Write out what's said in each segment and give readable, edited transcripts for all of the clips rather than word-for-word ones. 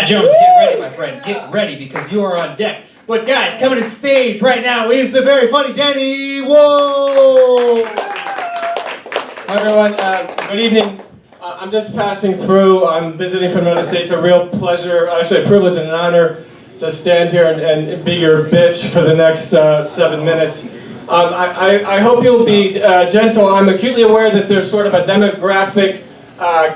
Matt Jones, get ready, my friend. Get ready, because you are on deck. But guys, coming to stage right now is the very funny Danny. Whoa! Hi everyone, good evening. I'm just passing through. I'm visiting from another state. It's a real pleasure, actually a privilege and an honor to stand here and be your bitch for the next 7 minutes. I hope you'll be gentle. I'm acutely aware that there's sort of a demographic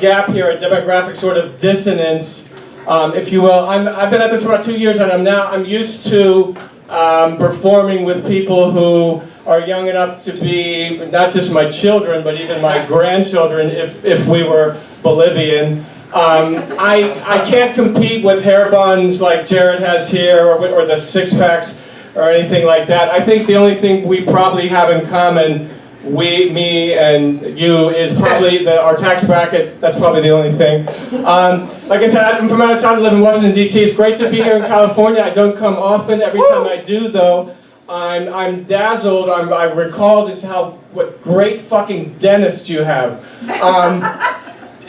gap here, a demographic sort of dissonance, if you will. I've been at this for about 2 years, and I'm used to performing with people who are young enough to be not just my children, but even my grandchildren, if we were Bolivian. I can't compete with hair buns like Jared has here, or the six-packs, or anything like that. I think the only thing we probably have in common, me and you, is probably our tax bracket. That's probably the only thing. Like I said, I'm from out of town. I live in Washington, D.C. It's great to be here in California. I don't come often. Every time I do, though, I'm dazzled. I recall what great fucking dentists you have.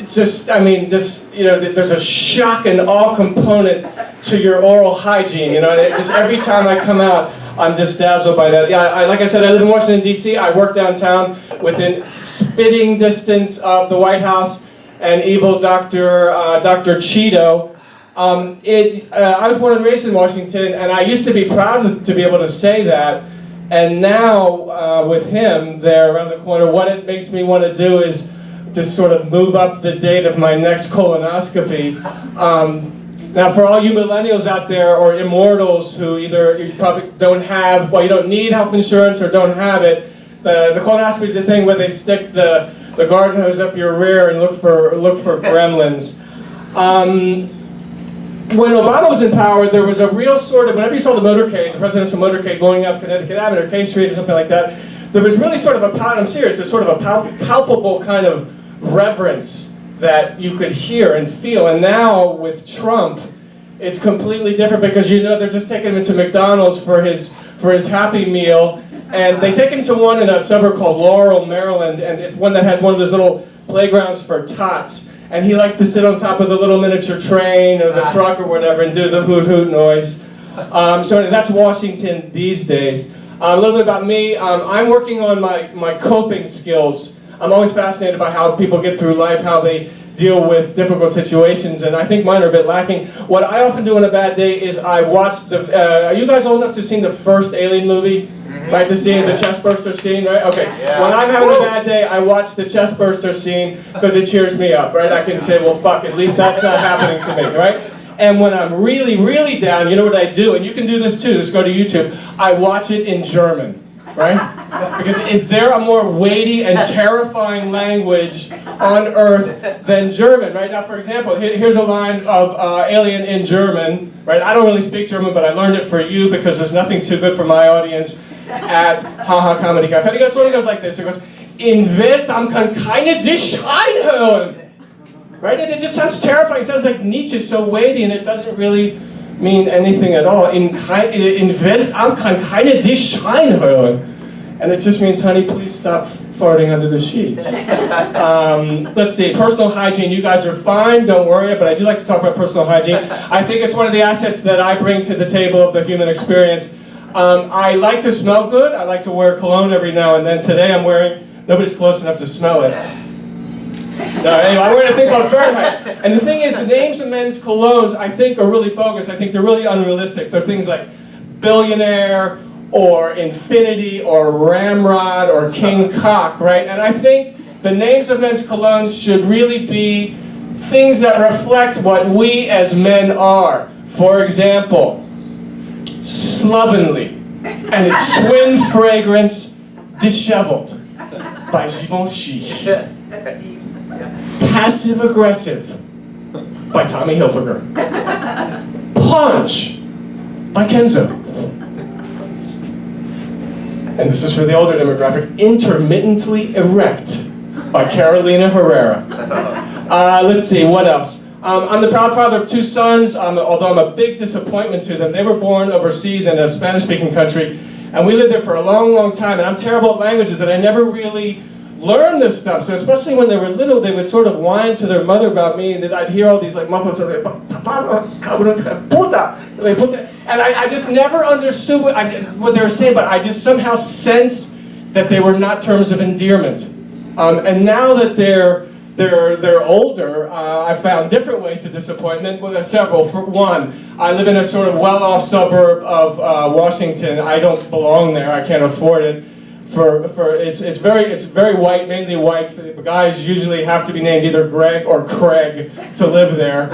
It's just, there's a shock and awe component to your oral hygiene, and just every time I come out, I'm just dazzled by that. Yeah, like I said, I live in Washington, D.C. I work downtown within spitting distance of the White House and evil Dr. Cheeto. I was born and raised in Washington, and I used to be proud to be able to say that, and now with him there around the corner, what it makes me want to do is just sort of move up the date of my next colonoscopy. Now, for all you millennials out there, or immortals who either you probably don't have, well, you don't need health insurance or don't have it, the colonoscopy is the thing where they stick the garden hose up your rear and look for gremlins. When Obama was in power, there was a real sort of, whenever you saw the motorcade, the presidential motorcade going up Connecticut Avenue or K Street or something like that, there was really sort of I'm serious, there's sort of a palpable kind of reverence that you could hear and feel. And now with Trump, it's completely different, because they're just taking him into McDonald's for his Happy Meal, and they take him to one in a suburb called Laurel, Maryland, and it's one that has one of those little playgrounds for tots, and he likes to sit on top of the little miniature train or the truck or whatever and do the hoot hoot noise. So that's Washington these days. A little bit about me. I'm working on my coping skills. I'm always fascinated by how people get through life, how they deal with difficult situations, and I think mine are a bit lacking. What I often do on a bad day is I watch are you guys old enough to have seen the first Alien movie? Mm-hmm. Right, the chestburster scene, right? Okay. Yeah. When I'm having a bad day, I watch the chestburster scene because it cheers me up, right? I can say, well, fuck, at least that's not happening to me, right? And when I'm really, really down, you know what I do? And you can do this too, just go to YouTube. I watch it in German. Right? Because is there a more weighty and terrifying language on earth than German? Right? Now, for example, here's a line of Alien in German. Right? I don't really speak German, but I learned it for you because there's nothing too good for my audience at Haha Comedy Café. And it goes like this. It goes, in Vietnam kann keine dich schreien hören. Right? It just sounds terrifying. It sounds like Nietzsche, so weighty, and it doesn't really mean anything at all. In Weltarm kann keine dich schreien hören. And it just means, honey, please stop farting under the sheets. Let's see, personal hygiene. You guys are fine, don't worry, but I do like to talk about personal hygiene. I think it's one of the assets that I bring to the table of the human experience. I like to smell good. I like to wear cologne every now and then. Today I'm wearing, nobody's close enough to smell it. No, anyway, I'm wearing a thing called Fahrenheit. And the thing is, the names of men's colognes, I think, are really bogus. I think they're really unrealistic. They're things like Billionaire, or Infinity, or Ramrod, or King Cock, right? And I think the names of men's colognes should really be things that reflect what we as men are. For example, Slovenly, and its twin fragrance, Disheveled, by Givenchy. Passive Aggressive, by Tommy Hilfiger. Punch, by Kenzo. And this is for the older demographic, Intermittently Erect, by Carolina Herrera. Let's see, what else? I'm the proud father of 2 sons, although I'm a big disappointment to them. They were born overseas in a Spanish-speaking country, and we lived there for a long, long time, and I'm terrible at languages, and I never really learn this stuff. So especially when they were little, they would sort of whine to their mother about me, and I'd hear all these like muffled like, puta, and I just never understood what they were saying, but I just somehow sensed that they were not terms of endearment. And now that they're older, I found different ways to disappointment. Well, there's several. For one, I live in a sort of well-off suburb of Washington. I don't belong there. I can't afford it. It's very white, mainly white. The guys usually have to be named either Greg or Craig to live there.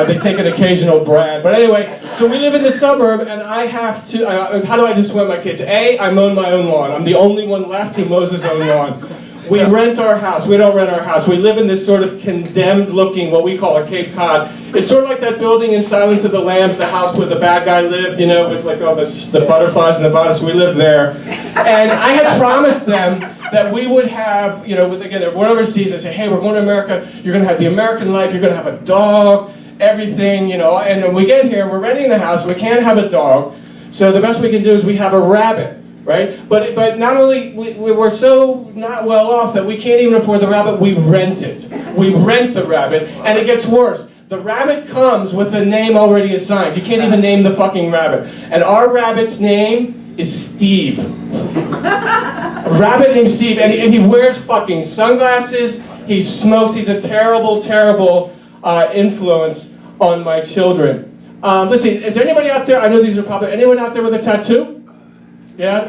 They take an occasional Brad. But anyway, so we live in the suburb, and I have to. How do I disappoint my kids? A, I mow my own lawn. I'm the only one left who mows his own lawn. We rent our house. We don't rent our house. We live in this sort of condemned-looking, what we call a Cape Cod. It's sort of like that building in Silence of the Lambs, the house where the bad guy lived, you know, with like all the butterflies in the bottom. So we live there. And I had promised them that we would have, you know, again, they're born overseas. I say, hey, we're going to America. You're going to have the American life. You're going to have a dog, everything, you know. And when we get here, we're renting the house. We can't have a dog. So the best we can do is we have a rabbit. Right? But not only, we're so not well off that we can't even afford the rabbit, we rent it. We rent the rabbit, and it gets worse. The rabbit comes with a name already assigned. You can't even name the fucking rabbit. And our rabbit's name is Steve. A rabbit named Steve, and he wears fucking sunglasses, he smokes, he's a terrible, terrible influence on my children. Listen, is there anybody out there, I know these are popular, anyone out there with a tattoo? Yeah?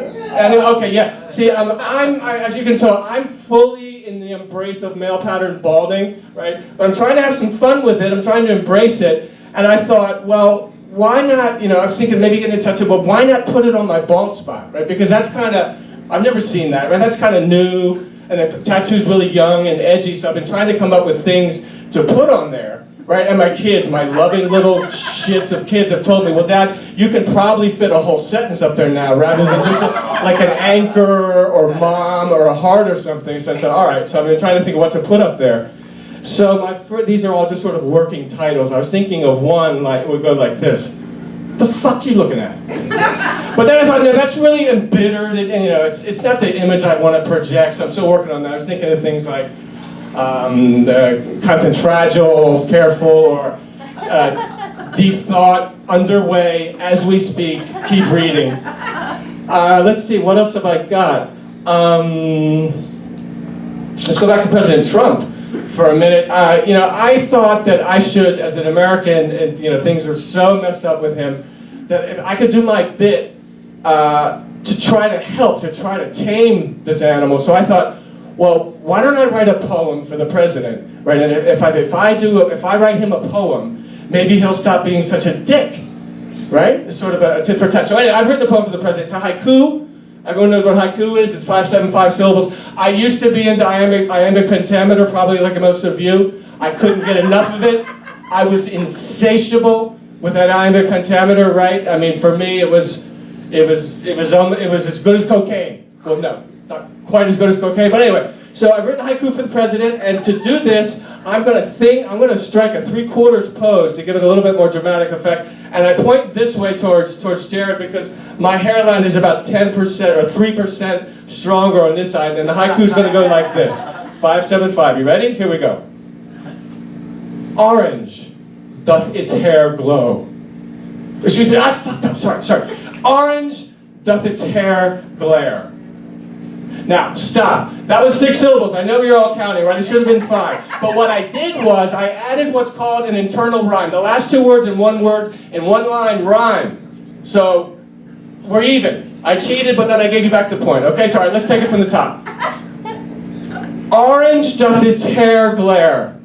Okay, yeah. See, as you can tell, I'm fully in the embrace of male pattern balding, right? But I'm trying to have some fun with it. I'm trying to embrace it. And I thought, well, why not, you know, I was thinking maybe getting a tattoo, but why not put it on my bald spot, right? Because that's kind of, I've never seen that, right? That's kind of new, and the tattoo's really young and edgy, so I've been trying to come up with things to put on there. Right, and my kids, my loving little shits of kids have told me, well, Dad, you can probably fit a whole sentence up there now, rather than just like an anchor or mom or a heart or something. So I said, all right, so I've been trying to think of what to put up there. So these are all just sort of working titles. I was thinking of one, like, it would go like this. The fuck you looking at? But then I thought, no, that's really embittered, and you know, it's not the image I want to project, so I'm still working on that. I was thinking of things like, the content's fragile, careful, or deep thought, underway, as we speak, keep reading. Let's see, what else have I got? Let's go back to President Trump for a minute. You know, I thought that I should, as an American, and you know, things are so messed up with him, that if I could do my bit to try to help, to try to tame this animal. So I thought, well, why don't I write a poem for the president, right? And if I write him a poem, maybe he'll stop being such a dick, right? It's sort of a tit for tat. So anyway, I've written a poem for the president. It's a haiku. Everyone knows what haiku is. It's 575 syllables. I used to be into iambic pentameter, probably like most of you. I couldn't get enough of it. I was insatiable with that iambic pentameter, right? I mean, for me, it was as good as cocaine. Well, no. Not quite as good as cocaine, but anyway. So I've written haiku for the president, and to do this, I'm going to strike a 3/4 pose to give it a little bit more dramatic effect, and I point this way towards Jared because my hairline is about 10% or 3% stronger on this side, and the haiku's going to go like this. 575. You ready? Here we go. Orange doth its hair glow. Excuse me, I fucked up. Sorry. Orange doth its hair glare. Now, stop. That was 6 syllables. I know you're all counting, right? It should have been 5. But what I did was I added what's called an internal rhyme. The last 2 words in one word, in one line, rhyme. So, we're even. I cheated, but then I gave you back the point. Okay, sorry, let's take it from the top. Orange doth its hair glare.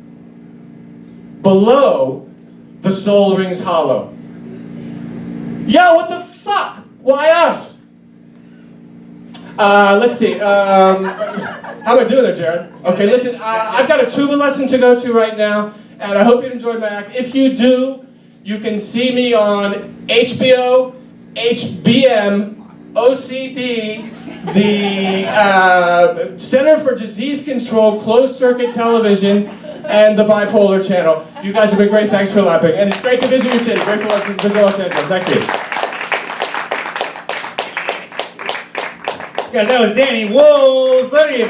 Below, the soul rings hollow. Yo, what the fuck? Why us? Let's see. How am I doing there, Jared? Okay, listen, I've got a tuba lesson to go to right now, and I hope you enjoyed my act. If you do, you can see me on HBO, HBM, OCD, the Center for Disease Control, Closed Circuit Television, and the Bipolar Channel. You guys have been great. Thanks for laughing. And it's great to visit your city. Great to visit Los Angeles. Thank you. Guys, that was Danny Wolves.